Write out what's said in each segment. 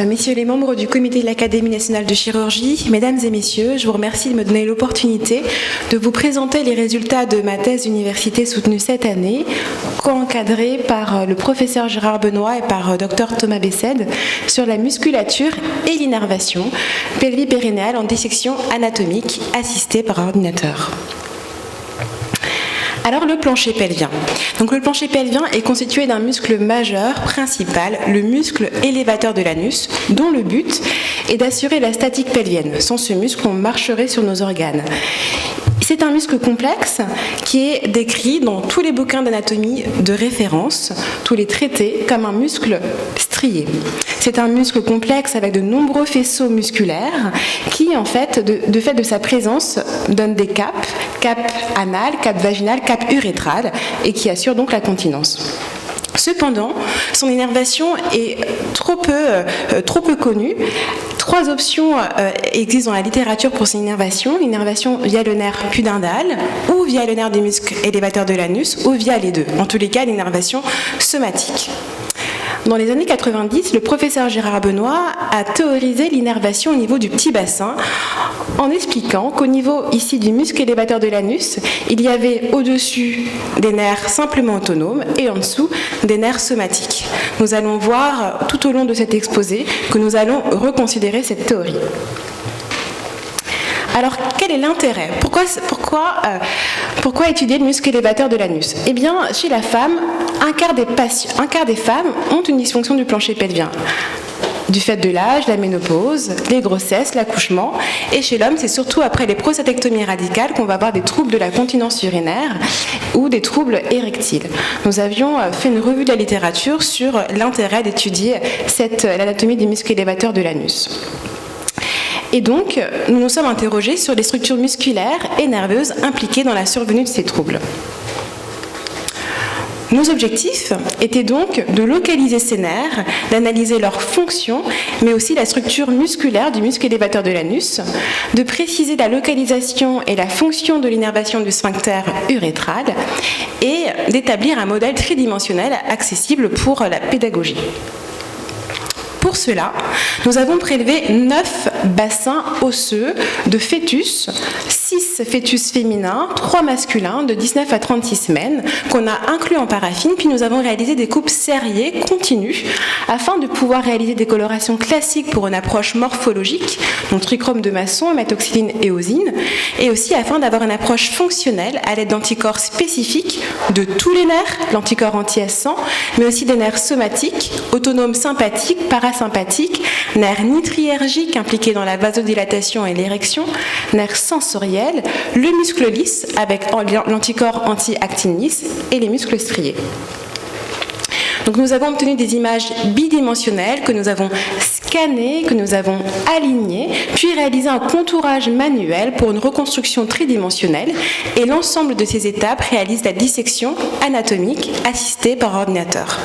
Messieurs les membres du comité de l'Académie nationale de chirurgie, mesdames et messieurs, je vous remercie de me donner l'opportunité de vous présenter les résultats de ma thèse d'université soutenue cette année, co-encadrée par le professeur Gérard Benoît et par Dr Thomas Bessède sur la musculature et l'innervation pelvipérinéale en dissection anatomique assistée par ordinateur. Alors le plancher pelvien. Donc le plancher pelvien est constitué d'un muscle majeur principal, le muscle élévateur de l'anus, dont le but est d'assurer la statique pelvienne. Sans ce muscle, on marcherait sur nos organes. C'est un muscle complexe qui est décrit dans tous les bouquins d'anatomie de référence, tous les traités, comme un muscle strié. C'est un muscle complexe avec de nombreux faisceaux musculaires qui, en fait, de fait de sa présence, donnent des caps, cap anal, cap vaginal, cap urétral, et qui assurent donc la continence. Cependant, son innervation est trop peu connue. 3 options existent dans la littérature pour son innervation. L'innervation via le nerf pudendal, ou via le nerf du muscle élévateur de l'anus, ou via les deux. En tous les cas, l'innervation somatique. Dans les années 90, le professeur Gérard Benoît a théorisé l'innervation au niveau du petit bassin en expliquant qu'au niveau ici du muscle élévateur de l'anus, il y avait au-dessus des nerfs simplement autonomes et en dessous des nerfs somatiques. Nous allons voir tout au long de cet exposé que nous allons reconsidérer cette théorie. Alors, quel est l'intérêt ? Pourquoi étudier le muscle élévateur de l'anus ? Eh bien, chez la femme, un quart des femmes ont une dysfonction du plancher pelvien. Du fait de l'âge, la ménopause, les grossesses, l'accouchement. Et chez l'homme, c'est surtout après les prostatectomies radicales qu'on va avoir des troubles de la continence urinaire ou des troubles érectiles. Nous avions fait une revue de la littérature sur l'intérêt d'étudier l'anatomie du muscle élévateur de l'anus. Et donc, nous nous sommes interrogés sur les structures musculaires et nerveuses impliquées dans la survenue de ces troubles. Nos objectifs étaient donc de localiser ces nerfs, d'analyser leur fonction, mais aussi la structure musculaire du muscle élévateur de l'anus, de préciser la localisation et la fonction de l'innervation du sphincter urétral et d'établir un modèle tridimensionnel accessible pour la pédagogie. Pour cela, nous avons prélevé 9 bassins osseux de fœtus, 6 fœtus féminins, 3 masculins de 19 à 36 semaines qu'on a inclus en paraffine, puis nous avons réalisé des coupes serrées continues afin de pouvoir réaliser des colorations classiques pour une approche morphologique, donc trichrome de Masson, hématoxyline et eosine, et aussi afin d'avoir une approche fonctionnelle à l'aide d'anticorps spécifiques de tous les nerfs, l'anticorps anti-S100, mais aussi des nerfs somatiques, autonomes sympathiques, parasympathiques, nerfs nitriérgiques impliqués dans la vasodilatation et l'érection, nerfs sensoriels, le muscle lisse avec l'anticorps anti-actine lisse et les muscles striés. Donc nous avons obtenu des images bidimensionnelles que nous avons scannées, que nous avons alignées, puis réalisé un contourage manuel pour une reconstruction tridimensionnelle et l'ensemble de ces étapes réalise la dissection anatomique assistée par ordinateur.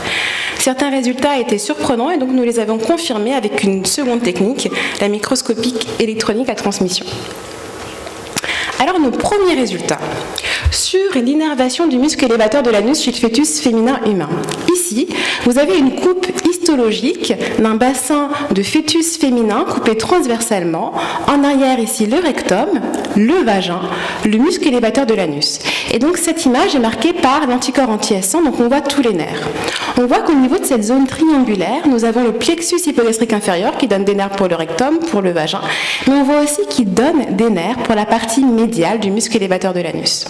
Certains résultats étaient surprenants et donc nous les avons confirmés avec une seconde technique, la microscopique électronique à transmission. Alors nos premiers résultats sur l'innervation du muscle élévateur de l'anus chez le fœtus féminin humain. Ici, vous avez une coupe histologique d'un bassin de fœtus féminin coupé transversalement. En arrière, ici, le rectum, le vagin, le muscle élévateur de l'anus. Et donc, cette image est marquée par l'anticorps anti-S100, donc on voit tous les nerfs. On voit qu'au niveau de cette zone triangulaire, nous avons le plexus hypogastrique inférieur qui donne des nerfs pour le rectum, pour le vagin, mais on voit aussi qu'il donne des nerfs pour la partie médiale du muscle élévateur de l'anus.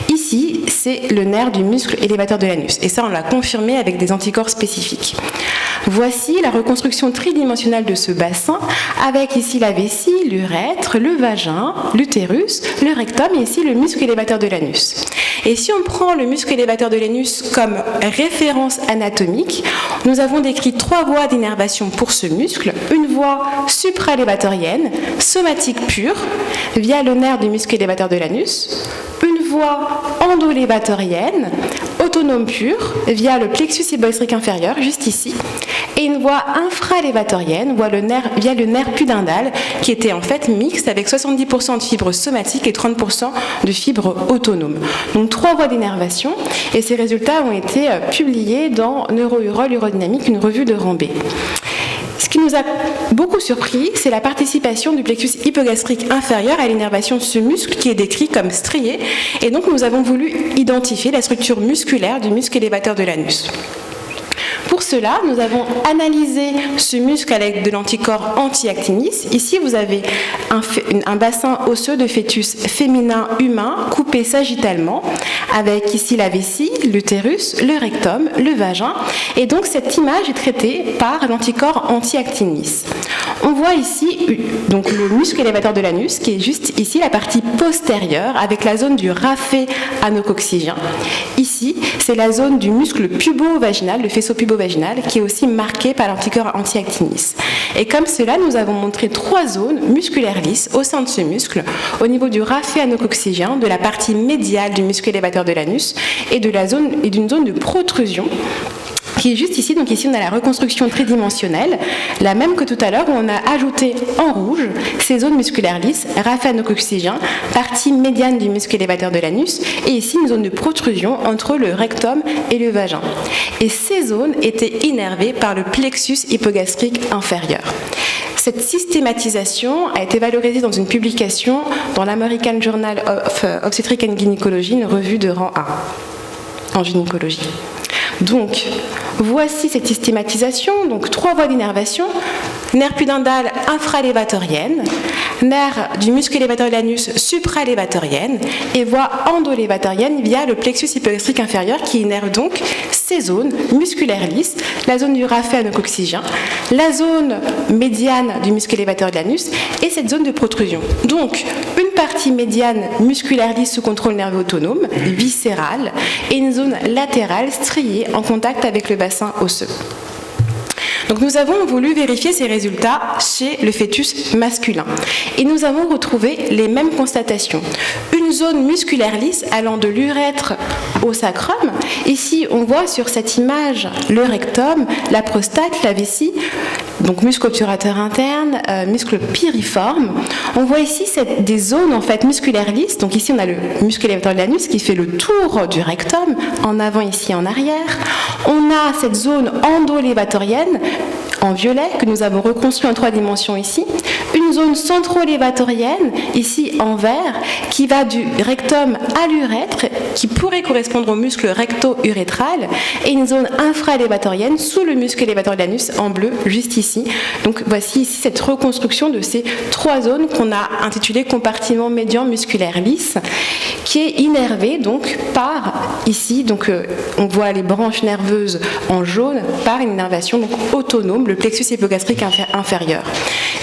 Ici, c'est le nerf du muscle élévateur de l'anus. Et ça, on l'a confirmé avec des anticorps spécifiques. Voici la reconstruction tridimensionnelle de ce bassin, avec ici la vessie, l'urètre, le vagin, l'utérus, le rectum et ici le muscle élévateur de l'anus. Et si on prend le muscle élévateur de l'anus comme référence anatomique, nous avons décrit 3 voies d'innervation pour ce muscle. Une voie supraélévatorienne, somatique pure, via le nerf du muscle élévateur de l'anus. Une voie endoélévatorienne, autonome pure, via le plexus hypogastrique inférieur, juste ici. et une voie infralévatorienne via le nerf pudendal qui était en fait mixte avec 70% de fibres somatiques et 30% de fibres autonomes. Donc 3 voies d'énervation, et ces résultats ont été publiés dans Neurourol Urodynamique, une revue de Rambé. Ce qui nous a beaucoup surpris, c'est la participation du plexus hypogastrique inférieur à l'innervation de ce muscle qui est décrit comme strié, et donc nous avons voulu identifier la structure musculaire du muscle élévateur de l'anus. Pour cela, nous avons analysé ce muscle avec de l'anticorps anti-actinis. Ici, vous avez un bassin osseux de fœtus féminin humain coupé sagittalement, avec ici la vessie, l'utérus, le rectum, le vagin. Et donc, cette image est traitée par l'anticorps anti-actinis. On voit ici donc, le muscle élévateur de l'anus, qui est juste ici la partie postérieure, avec la zone du raphet anococcygien. Ici, c'est la zone du muscle pubo-vaginal, le faisceau pubo-vaginal, qui est aussi marqué par l'anticorps anti-actinis. Et comme cela, nous avons montré 3 zones musculaires lisses au sein de ce muscle, au niveau du raphet anococcygien, de la partie médiale du muscle élévateur de l'anus et d'une zone de protrusion qui est juste ici. Donc ici, on a la reconstruction tridimensionnelle, la même que tout à l'heure, où on a ajouté en rouge ces zones musculaires lisses, raphet anococcygien, partie médiane du muscle élévateur de l'anus, et ici une zone de protrusion entre le rectum et le vagin. Et ces zones étaient innervées par le plexus hypogastrique inférieur. Cette systématisation a été valorisée dans une publication dans l'American Journal of Obstetrics and Gynecology, une revue de rang 1 en gynécologie. Donc, voici cette systématisation, donc 3 voies d'innervation, nerf pudendal infralévatorienne, nerf du muscle élévateur de l'anus supralévatorienne et voie endolévatorienne via le plexus hypogastrique inférieur qui innerve donc ces zones musculaires lisses, la zone du raphet anococcygien, la zone médiane du muscle élévateur de l'anus et cette zone de protrusion. Donc, une partie médiane musculaire lisse sous contrôle nerveux autonome, viscérale, et une zone latérale striée en contact avec le bassin osseux. Donc nous avons voulu vérifier ces résultats chez le fœtus masculin et nous avons retrouvé les mêmes constatations. Une zone musculaire lisse allant de l'urètre au sacrum. Ici, on voit sur cette image le rectum, la prostate, la vessie, donc muscle obturateur interne, muscle piriforme. On voit ici des zones en fait musculaires lisses. Donc ici, on a le muscle élévateur de l'anus qui fait le tour du rectum, en avant ici, en arrière. On a cette zone endolévatorienne en violet que nous avons reconstruit en 3 dimensions ici, une zone centrolévatorienne ici en vert qui va du rectum à l'urètre qui pourrait correspondre au muscle recto-urétral et une zone infralévatorienne sous le muscle élévateur de l'anus en bleu juste ici. Donc voici ici cette reconstruction de ces 3 zones qu'on a intitulées compartiment médian musculaire lisse qui est innervé donc par ici, donc on voit les branches nerveuses en jaune par une innervation donc autonome, le plexus hypogastrique inférieur.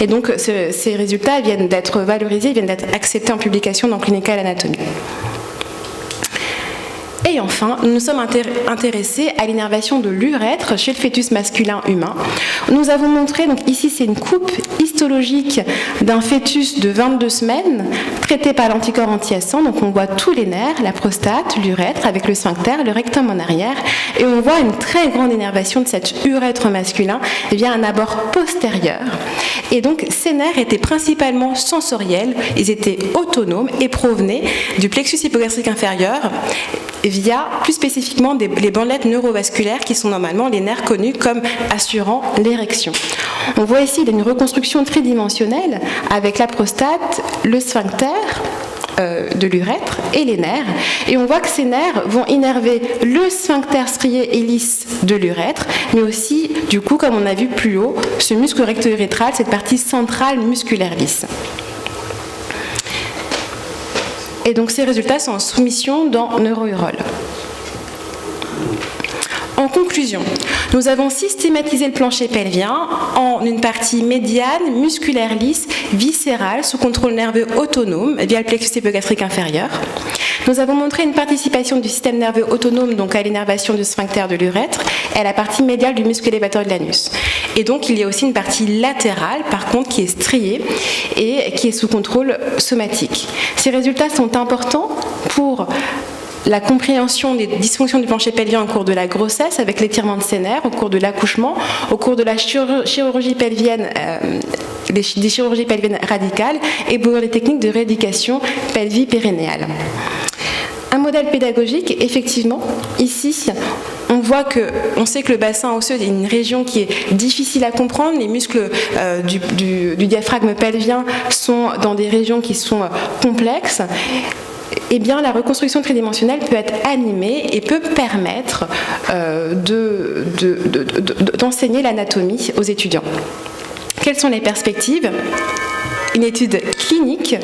Et donc ces résultats viennent d'être valorisés, viennent d'être acceptés en publication dans Clinical Anatomy. Et enfin, nous nous sommes intéressés à l'innervation de l'urètre chez le fœtus masculin humain. Nous avons montré, donc ici c'est une coupe histologique d'un fœtus de 22 semaines traité par l'anticorps anti-S1. Donc on voit tous les nerfs, la prostate, l'urètre avec le sphincter, le rectum en arrière. Et on voit une très grande innervation de cet urètre masculin via un abord postérieur. Et donc ces nerfs étaient principalement sensoriels, ils étaient autonomes et provenaient du plexus hypogastrique inférieur via plus spécifiquement les bandelettes neurovasculaires qui sont normalement les nerfs connus comme assurant l'érection. On voit ici une reconstruction tridimensionnelle avec la prostate, le sphincter de l'urètre et les nerfs. Et on voit que ces nerfs vont innerver le sphincter strié et lisse de l'urètre, mais aussi, du coup, comme on a vu plus haut, ce muscle recto-urétral, cette partie centrale musculaire lisse. Et donc ces résultats sont en soumission dans Neurourol. En conclusion, nous avons systématisé le plancher pelvien en une partie médiane, musculaire lisse, viscérale, sous contrôle nerveux autonome via le plexus hypogastrique inférieur. Nous avons montré une participation du système nerveux autonome donc à l'innervation du sphincter de l'urètre et à la partie médiale du muscle élévateur de l'anus. Et donc il y a aussi une partie latérale par contre qui est striée et qui est sous contrôle somatique. Ces résultats sont importants pour la compréhension des dysfonctions du plancher pelvien au cours de la grossesse avec l'étirement de sénère, au cours de l'accouchement, au cours de la chirurgie pelvienne, des chirurgies pelviennes radicales et pour les techniques de rééducation pelvie-périnéale. Un modèle pédagogique, effectivement, ici, on sait que le bassin osseux est une région qui est difficile à comprendre. Les muscles du diaphragme pelvien sont dans des régions qui sont complexes. Eh bien, la reconstruction tridimensionnelle peut être animée et peut permettre d'enseigner l'anatomie aux étudiants. Quelles sont les perspectives ? Une étude clinique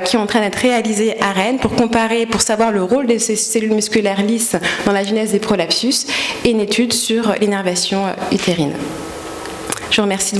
qui est en train d'être réalisée à Rennes pour savoir le rôle de ces cellules musculaires lisses dans la genèse des prolapsus et une étude sur l'innervation utérine. Je vous remercie de